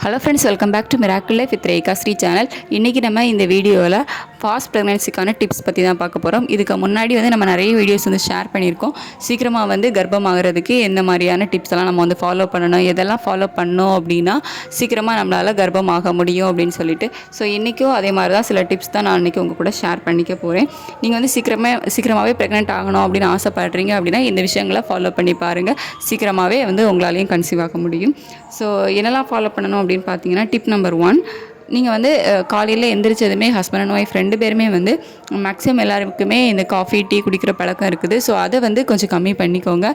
Hello friends, welcome back to miracle life with Rekha Sri channel. இன்றைக்கி நம்ம இந்த வீடியோவில் ஃபாஸ்ட் ப்ரெக்னன்சிக்கான டிப்ஸ் பற்றி தான் பார்க்க போகிறோம். இதுக்கு முன்னாடி நம்ம நிறைய வீடியோஸ் ஷேர் பண்ணியிருக்கோம். சீக்கிரமாக கர்ப்பமாகிறதுக்கு எந்த மாதிரியான டிப்ஸ் எல்லாம் நம்ம ஃபாலோ பண்ணணும், எதெல்லாம் ஃபாலோ பண்ணோம் அப்படின்னா சீக்கிரமாக நம்மளால் கர்ப்பமாக முடியும் அப்படின்னு சொல்லிட்டு. ஸோ இன்றைக்கும் அதே மாதிரி தான் சில டிப்ஸ் தான் நான் இன்றைக்கி உங்கள் கூட ஷேர் பண்ணிக்க போகிறேன். நீங்கள் சீக்கிரமாகவே ப்ரெக்னென்ட் ஆகணும் அப்படின்னு ஆசைப்படுறீங்க அப்படின்னா இந்த விஷயங்களை ஃபாலோ பண்ணி பாருங்கள். சீக்கிரமாகவே உங்களாலையும் கன்சீவ் ஆக முடியும். ஸோ என்னெல்லாம் ஃபாலோ பண்ணணும் அப்படின்னு பார்த்தீங்கன்னா, டிப் நம்பர் 1, நீங்கள் காலையில் எந்திரிச்சதுமே ஹஸ்பண்ட் அண்ட் ஒய்ஃப் 2 பேருமே மேக்ஸிமம் எல்லாருக்குமே இந்த காஃபி டீ குடிக்கிற பழக்கம் இருக்குது. ஸோ அதை கொஞ்சம் கம்மி பண்ணிக்கோங்க.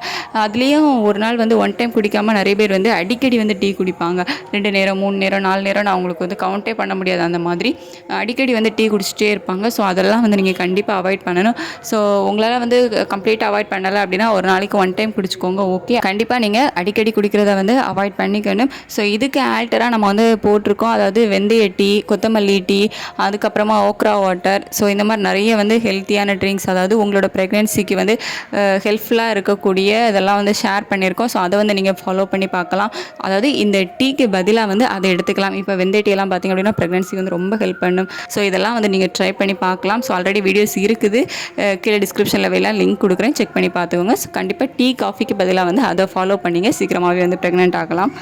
அதுலேயும் ஒரு நாள் ஒன் டைம் குடிக்காமல் நிறைய பேர் அடிக்கடி டீ குடிப்பாங்க. 2 நேரம் 3 நேரம் 4 நேரம் நான் உங்களுக்கு கவுண்டே பண்ண முடியாது. அந்த மாதிரி அடிக்கடி டீ குடிச்சிட்டே இருப்பாங்க. ஸோ அதெல்லாம் நீங்கள் கண்டிப்பாக அவாய்ட் பண்ணணும். ஸோ உங்களால் கம்ப்ளீட்டாக அவாய்ட் பண்ணலை அப்படின்னா ஒரு நாளைக்கு 1 டைம் குடிச்சிக்கோங்க. ஓகே, கண்டிப்பாக நீங்கள் அடிக்கடி குடிக்கிறத அவாய்ட் பண்ணிக்கணும். ஸோ இதுக்கு ஆல்டராக நம்ம போட்டிருக்கோம். அதாவது வெந்தய டீ, கொத்தமல்லி டீ, அதுக்கப்புறமா ஓக்ரா வாட்டர். ஸோ இந்த மாதிரி நிறைய ஹெல்த்தியான ட்ரிங்க்ஸ், அதாவது உங்களோட ப்ரெக்னென்சிக்கு ஹெல்ப்ஃபுல்லாக இருக்கக்கூடிய இதெல்லாம் ஷேர் பண்ணியிருக்கோம். ஸோ அதை நீங்கள் ஃபாலோ பண்ணி பார்க்கலாம். அதாவது இந்த டீக்கு பதிலாக அதை எடுத்துக்கலாம். இப்போ வெந்தய டீலாம் பார்த்திங்க அப்படின்னா ப்ரெக்னென்சிக்கு ரொம்ப ஹெல்ப் பண்ணும். ஸோ இதெல்லாம் நீங்கள் ட்ரை பண்ணி பார்க்கலாம். ஸோ ஆல்ரெடி வீடியோஸ் இருக்குது, கீழே டிஸ்கிரிப்ஷனில் வேலாம் லிங்க் கொடுக்குறேன், செக் பண்ணி பார்த்துக்கோங்க. ஸோ கண்டிப்பாக டீ காஃபிக்கு பதிலாக அதை ஃபாலோ பண்ணிங்க, சீக்கிரமாகவே ப்ரெக்னென்ட் ஆகலாம்.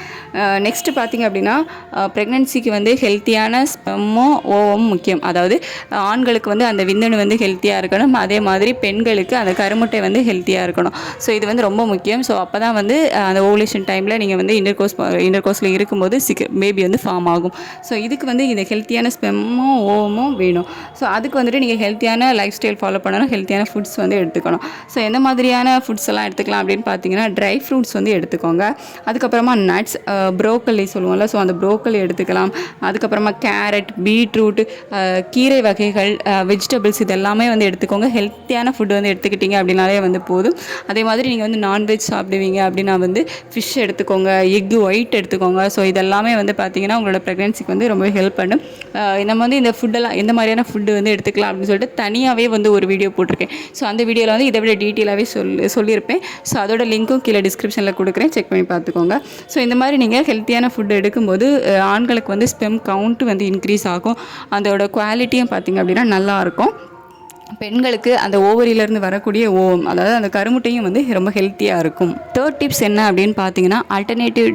நெக்ஸ்ட்டு பார்த்திங்க அப்படின்னா ப்ரெக்னென்சிக்கு ஹெல்த்தியான ஸ்பெம்மும் ஓவமும் முக்கியம். அதாவது ஆண்களுக்கு அந்த விந்தணு ஹெல்த்தியாக இருக்கணும், அதே மாதிரி பெண்களுக்கு அந்த கருமுட்டை ஹெல்த்தியாக இருக்கணும். ஸோ இது ரொம்ப முக்கியம். ஸோ அப்போ தான் அந்த ஓவுலேஷன் டைமில் நீங்கள் இன்டர்கோர்ஸில் இருக்கும்போது பேபி ஃபார்ம் ஆகும். ஸோ இதுக்கு இந்த ஹெல்த்தியான ஸ்பெம்மும் ஓவமும் வேணும். ஸோ அதுக்கு நீங்கள் ஹெல்த்தியான லைஃப் ஸ்டைல் ஃபாலோ பண்ணணும், ஹெல்த்தியான ஃபுட்ஸ் எடுத்துக்கணும். ஸோ எந்த மாதிரியான ஃபுட்ஸ் எல்லாம் எடுத்துக்கலாம் அப்படின்னு பார்த்தீங்கன்னா, ட்ரை ஃப்ரூட்ஸ் எடுத்துக்கோங்க. அதுக்கப்புறமா நட்ஸ், ப்ரோக்கலி சொல்லுவோம்ல, ஸோ அந்த ப்ரோக்கலி எடுத்துக்கலாம். அதுக்கப்புறமா கேரட், பீட்ரூட், கீரை வகைகள், வெஜிடபிள்ஸ் இதெல்லாமே எடுத்துக்கோங்க. ஹெல்த்தியான ஃபுட்டு எடுத்துக்கிட்டிங்க அப்படின்னாலே போதும். அதே மாதிரி நீங்கள் நான்வெஜ் சாப்பிடுவீங்க அப்படின்னா ஃபிஷ் எடுத்துக்கோங்க, எக்கு ஒயிட் எடுத்துக்கோங்க. ஸோ இதெல்லாமே பார்த்தீங்கன்னா உங்களோட ப்ரெக்னென்சிக்கு ரொம்ப ஹெல்ப் பண்ணும். நம்ம இந்த ஃபுட்டெல்லாம் எந்த மாதிரியான ஃபுட்டு எடுத்துக்கலாம் அப்படின்னு சொல்லிட்டு தனியாகவே ஒரு வீடியோ போட்டிருக்கேன். ஸோ அந்த வீடியோவில் இதை விட டீட்டெயிலாகவே சொல்லியிருப்பேன். ஸோ அதோட லிங்க்கும் கீழே டிஸ்கிரிப்ஷனில் கொடுக்குறேன், செக் பண்ணி பார்த்துக்கோங்க. ஸோ இந்த மாதிரி நீங்கள் ஹெல்த்தியான ஃபுட்டு எடுக்கும்போது ஆண்களுக்கு ஸ்பெம் கவுண்ட் இன்க்ரீஸ் ஆகும். அதோட குவாலிட்டியும் பார்த்திங்க அப்படின்னா நல்லாயிருக்கும். பெண்களுக்கு அந்த ஓவரியிலேருந்து வரக்கூடிய ஓவம், அதாவது அந்த கருமுட்டையும் ரொம்ப ஹெல்த்தியாக இருக்கும். தேர்ட் டிப்ஸ் என்ன அப்படின்னு பார்த்தீங்கன்னா, ஆல்டர்னேட்டிவ்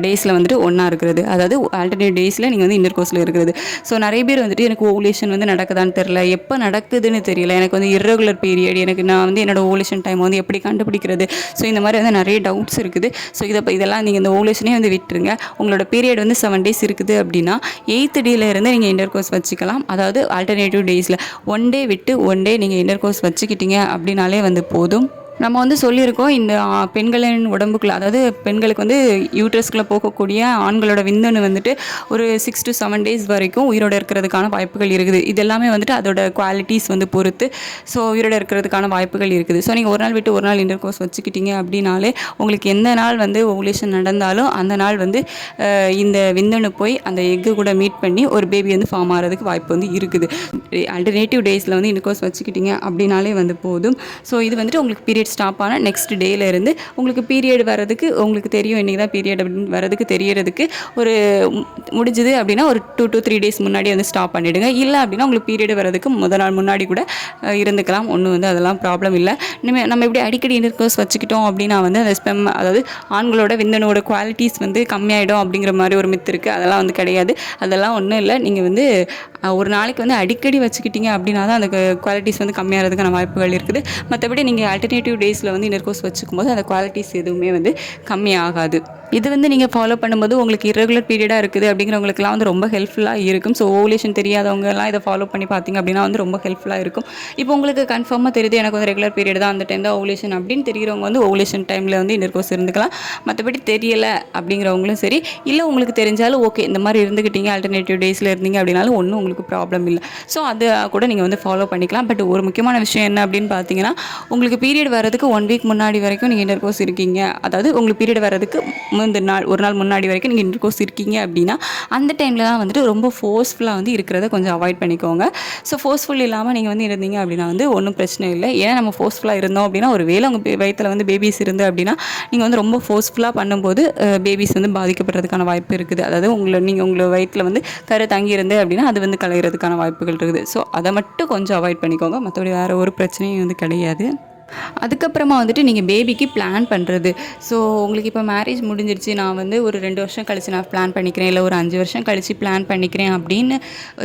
டேஸில் ஒன்றா இருக்கிறது. அதாவது ஆல்டர்னேட்டிவ் டேஸில் நீங்கள் இன்டர்கோர்ஸில் இருக்கிறது. ஸோ நிறைய பேர் எனக்கு ஓவுலேஷன் நடக்குதான்னு தெரில, எப்போ நடக்குதுன்னு தெரியல, எனக்கு இர்ரெகுலர் பீரியட், எனக்கு நான் என்னோட ஓவுலேஷன் டைம் எப்படி கண்டுபிடிக்கிறது. ஸோ இந்த மாதிரி நிறைய டவுட்ஸ் இருக்குது. ஸோ இதெல்லாம் நீங்கள் இந்த ஓவுலேஷனே விட்டுருங்க. உங்களோட பீரியட் 7 டேஸ் இருக்குது அப்படின்னா 8th டேலேருந்து நீங்கள் இன்டர்கோர்ஸ் வச்சுக்கலாம். அதாவது ஆல்டர்னேட்டிவ் டேஸில் 1 டே விட்டு 1 டே நீங்கள் இன்டர்கோர்ஸ் வச்சுக்கிட்டீங்க அப்படின்னாலே போதும். நம்ம சொல்லியிருக்கோம், இந்த பெண்களின் உடம்புக்குள்ளே, அதாவது பெண்களுக்கு யூட்ரஸ்குள்ளே போகக்கூடிய ஆண்களோட விந்தணு ஒரு 6 to 7 டேஸ் வரைக்கும் உயிரோடு இருக்கிறதுக்கான வாய்ப்புகள் இருக்குது. இதெல்லாமே அதோட குவாலிட்டிஸ் பொறுத்து ஸோ உயிரோடு இருக்கிறதுக்கான வாய்ப்புகள் இருக்குது. ஸோ நீங்கள் ஒரு நாள் விட்டு ஒரு நாள் இன்டர்கோர்ஸ் வச்சுக்கிட்டீங்க அப்படின்னாலே உங்களுக்கு எந்த நாள் ஓவுலேஷன் நடந்தாலும் அந்த நாள் இந்த விந்தணு போய் அந்த எக்கு கூட மீட் பண்ணி ஒரு பேபி ஃபார்ம் ஆகிறதுக்கு வாய்ப்பு இருக்குது. ஆல்டர்னேட்டிவ் டேஸில் இன்டர்கோர்ஸ் வச்சுக்கிட்டீங்க அப்படின்னாலே போதும். ஸோ இது உங்களுக்கு பீரியட் ஸ்டாப் ஆனால் நெக்ஸ்ட் டேலேருந்து உங்களுக்கு பீரியட் வர்றதுக்கு உங்களுக்கு தெரியும், இன்றைக்கி தான் பீரியட் அப்படின்னு வர்றதுக்கு தெரியறதுக்கு ஒரு முடிஞ்சுது அப்படின்னா ஒரு 2 to 3 டேஸ் முன்னாடி ஸ்டாப் பண்ணிவிடுங்க. இல்லை அப்படின்னா உங்களுக்கு பீரியட் வர்றதுக்கு முதல் நாள் முன்னாடி கூட இருந்துக்கலாம். ஒன்றும் அதெல்லாம் ப்ராப்ளம் இல்லை. நம்ம எப்படி அடிக்கடி இன்டர்கோர்ஸ் வச்சுக்கிட்டோம் அப்படின்னா அந்த ஸ்பெம், அதாவது ஆண்களோட விந்தனோட குவாலிட்டிஸ் கம்மியாயிடும் அப்படிங்கிற மாதிரி ஒரு மித்து இருக்குது. அதெல்லாம் கிடையாது. அதெல்லாம் ஒன்றும் இல்லை. நீங்கள் ஒரு நாளைக்கு அடிக்கடி வச்சுக்கிட்டீங்க அப்படின்னா தான் அந்த குவாலிட்டிஸ் கம்மியாகிறதுக்கான வாய்ப்புகள் இருக்குது. மற்றபடி நீங்கள் ஆல்டர்னேட்டிவ் டேஸில் இன்டர்கோர்ஸ் வச்சுக்கும் போது அந்த குவாலிட்டிஸ் எதுவுமே கம்மியாகாது. இது நீங்கள் ஃபாலோ பண்ணும்போது உங்களுக்கு இர்ரெகுலர் பீரியடாக இருக்குது அப்படிங்கிறவங்களுக்குலாம் ரொம்ப ஹெல்ப்ஃபுல்லாக இருக்கும். ஸோ ஓவுலேஷன் தெரியாதவங்கலாம் இதை ஃபாலோ பண்ணி பார்த்தீங்க அப்படின்னா ரொம்ப ஹெல்ப்ஃபுல்லாக இருக்கும். இப்போ உங்களுக்கு கன்ஃபார்மாக தெரியுது, எனக்கு ரெகுலர் பீரியட் தான், அந்த டைம் தான் ஓவுலேஷன் அப்படின்னு தெரிகிறவங்க ஓவுலேஷன் டைமில் இன்டர்கோர்ஸ் இருந்துக்கலாம். மற்றபடி தெரியலை அப்படிங்கிறவங்களும் சரி, இல்லை உங்களுக்கு தெரிஞ்சாலும் ஓகே, இந்த மாதிரி இருந்துக்கிட்டீங்க ஆல்டர்னேட்டிவ் டேஸில் இருந்தீங்க அப்படின்னாலும் ஒன்றும் உங்களுக்கு ப்ராப்ளம் இல்லை. ஸோ அதை கூட நீங்கள் ஃபாலோ பண்ணிக்கலாம். பட் ஒரு முக்கியமான விஷயம் என்ன அப்படின்னு பார்த்தீங்கன்னா, உங்களுக்கு பீரியட் வரதுக்கு 1 வீக் முன்னாடி வரைக்கும் நீங்கள் இன்டர்கோர்ஸ் இருக்கீங்க, அதாவது உங்களுக்கு பீரியட் வரதுக்கு முந்தின நாள் ஒரு நாள் முன்னாடி வரைக்கும் நீங்கள் இன்டர்கோர்ஸ் இருக்கீங்க அப்படின்னா அந்த டைமில் தான் வந்துட்டு ரொம்ப ஃபோர்ஸ்ஃபுல்லாக வந்து இருக்கிறத கொஞ்சம் அவாய்ட் பண்ணிக்கோங்க. ஸோ ஃபோர்ஸ்ஃபுல் இல்லாமல் நீங்கள் வந்து இருந்தீங்க அப்படின்னா வந்து ஒன்றும் பிரச்சனை இல்லை. ஏன்னா நம்ம ஃபோர்ஸ்ஃபுல்லாக இருந்தோம் அப்படின்னா ஒரு வேளை உங்கள் வயிற்றில் வந்து பேபிஸ் இருந்து அப்படின்னா நீங்கள் வந்து ரொம்ப ஃபோர்ஸ்ஃபுல்லாக பண்ணும்போது பேபிஸ் வந்து பாதிக்கப்படுறதுக்கான வாய்ப்பு இருக்குது. அதாவது உங்களை வயிற்றில் வந்து கரு தங்கியிருந்து அப்படின்னா அது வந்து கலைகிறதுக்கான வாய்ப்புகள் இருக்குது. ஸோ அதை மட்டும் கொஞ்சம் அவாய்ட் பண்ணிக்கோங்க. மற்றபடி வேறு ஒரு பிரச்சனையும் வந்து கிடையாது. அதுக்கப்புறமா வந்துட்டு நீங்கள் பேபிக்கு பிளான் பண்ணுறது. ஸோ உங்களுக்கு இப்போ மேரேஜ் முடிஞ்சிருச்சு, நான் வந்து ஒரு 2 வருஷம் கழித்து நான் பிளான் பண்ணிக்கிறேன், இல்லை ஒரு 5 வருஷம் கழித்து பிளான் பண்ணிக்கிறேன் அப்படின்னு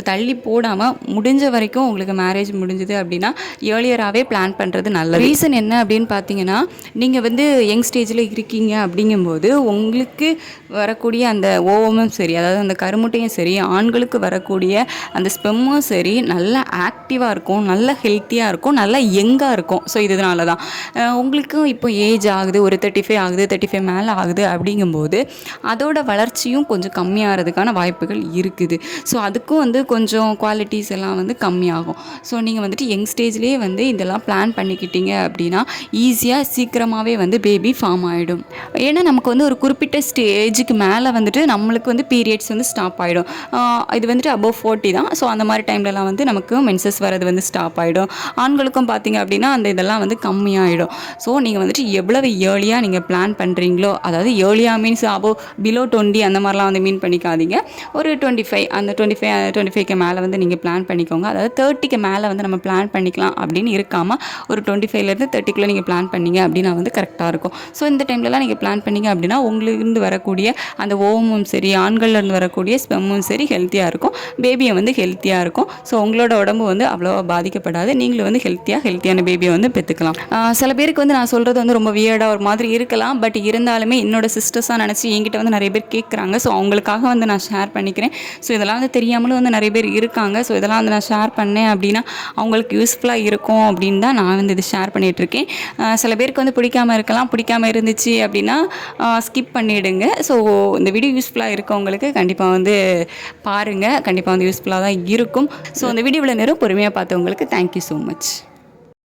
தள்ளி போடாமல் முடிஞ்ச வரைக்கும் உங்களுக்கு மேரேஜ் முடிஞ்சுது அப்படின்னா ஏர்லியராகவே பிளான் பண்ணுறது நல்லது. ரீசன் என்ன அப்படின்னு பார்த்தீங்கன்னா, நீங்கள் வந்து யங் ஸ்டேஜில் இருக்கீங்க அப்படிங்கும்போது உங்களுக்கு வரக்கூடிய அந்த ஓவமும் சரி, அதாவது அந்த கருமுட்டையும் சரி, ஆண்களுக்கு வரக்கூடிய அந்த ஸ்பெம்மும் சரி நல்லா ஆக்டிவாக இருக்கும், நல்லா ஹெல்த்தியாக இருக்கும், நல்லா யங்காக இருக்கும். ஸோ இதனால தான் உங்களுக்கும் இப்போ ஏஜ் ஆகுது, ஒரு 35 ஆகுது, 35 மேலே ஆகுது அப்படிங்கும்போது அதோட வளர்ச்சியும் கொஞ்சம் கம்மியாகிறதுக்கான வாய்ப்புகள் இருக்குது. ஸோ அதுக்கும் வந்து கொஞ்சம் குவாலிட்டிஸ் எல்லாம் வந்து கம்மியாகும். ஸோ நீங்கள் வந்துட்டு யங் ஸ்டேஜ்லேயே வந்து இதெல்லாம் பிளான் பண்ணிக்கிட்டீங்க அப்படின்னா ஈஸியாக சீக்கிரமாகவே வந்து பேபி ஃபார்ம் ஆகிடும். ஏன்னா நமக்கு வந்து ஒரு குறிப்பிட்ட ஸ்டேஜுக்கு மேலே வந்துட்டு நம்மளுக்கு வந்து பீரியட்ஸ் வந்து ஸ்டாப் ஆகிடும். இது வந்துட்டு அபவ் 40 தான். ஸோ அந்த மாதிரி டைம்லலாம் வந்து நமக்கு மென்சஸ் வரது வந்து ஸ்டாப் ஆகிடும். ஆண்களுக்கும் பார்த்தீங்க அப்படின்னா அந்த இதெல்லாம் வந்து கம்மியாகிடும். ஸோ நீங்கள் வந்துட்டு எவ்வளவு ஏர்லியாக நீங்கள் பிளான் பண்ணுறீங்களோ, அதாவது ஏர்லியாக மீன்ஸ் பிலோ 20 அந்த மாதிரிலாம் வந்து மீன் பண்ணிக்காதீங்க. ஒரு 25 அந்த 25க்கு மேலே வந்து நீங்கள் பிளான் பண்ணிக்கோங்க. அதாவது 30க்கு மேலே வந்து நம்ம பிளான் பண்ணிக்கலாம் அப்படின்னு இருக்காமல் ஒரு 25லேருந்து 30க்குள்ளே நீங்கள் பிளான் பண்ணிங்க அப்படின்னா வந்து கரெக்டாக இருக்கும். ஸோ இந்த டைம்லலாம் நீங்கள் பிளான் பண்ணிங்க அப்படின்னா உங்களிருந்து வரக்கூடிய அந்த ஓவமும் சரி, ஆண்கள்லேருந்து வரக்கூடிய ஸ்பெம்மும் சரி ஹெல்த்தியாக இருக்கும், பேபியை வந்து ஹெல்த்தியாக இருக்கும். ஸோ உங்களோட உடம்பு வந்து அவ்வளோவா பாதிக்கப்படாது. நீங்களும் வந்து ஹெல்த்தியான பேபியை வந்து பெற்றுக்கலாம். சில பேருக்கு வந்து நான் சொல்கிறது வந்து ரொம்ப வியர்டாக ஒரு மாதிரி இருக்கலாம். பட் இருந்தாலுமே என்னோட சிஸ்டர்ஸாக நினச்சி என்கிட்ட வந்து நிறைய பேர் கேட்குறாங்க. ஸோ அவங்களுக்காக வந்து நான் ஷேர் பண்ணிக்கிறேன். ஸோ இதெல்லாம் வந்து தெரியாமலும் வந்து நிறைய பேர் இருக்காங்க. ஸோ இதெல்லாம் வந்து நான் ஷேர் பண்ணேன் அப்படின்னா அவங்களுக்கு யூஸ்ஃபுல்லாக இருக்கும் அப்படின்னு தான் நான் வந்து இது ஷேர் பண்ணிகிட்ருக்கேன். சில பேருக்கு வந்து பிடிக்காமல் இருக்கலாம். பிடிக்காமல் இருந்துச்சு அப்படின்னா ஸ்கிப் பண்ணிவிடுங்க. ஸோ இந்த வீடியோ யூஸ்ஃபுல்லாக இருக்கவங்களுக்கு கண்டிப்பாக வந்து பாருங்கள். கண்டிப்பாக வந்து யூஸ்ஃபுல்லாக தான் இருக்கும். ஸோ அந்த வீடியோவில் நேரம் பொறுமையாக பார்த்தவங்களுக்கு தேங்க்யூ ஸோ மச்.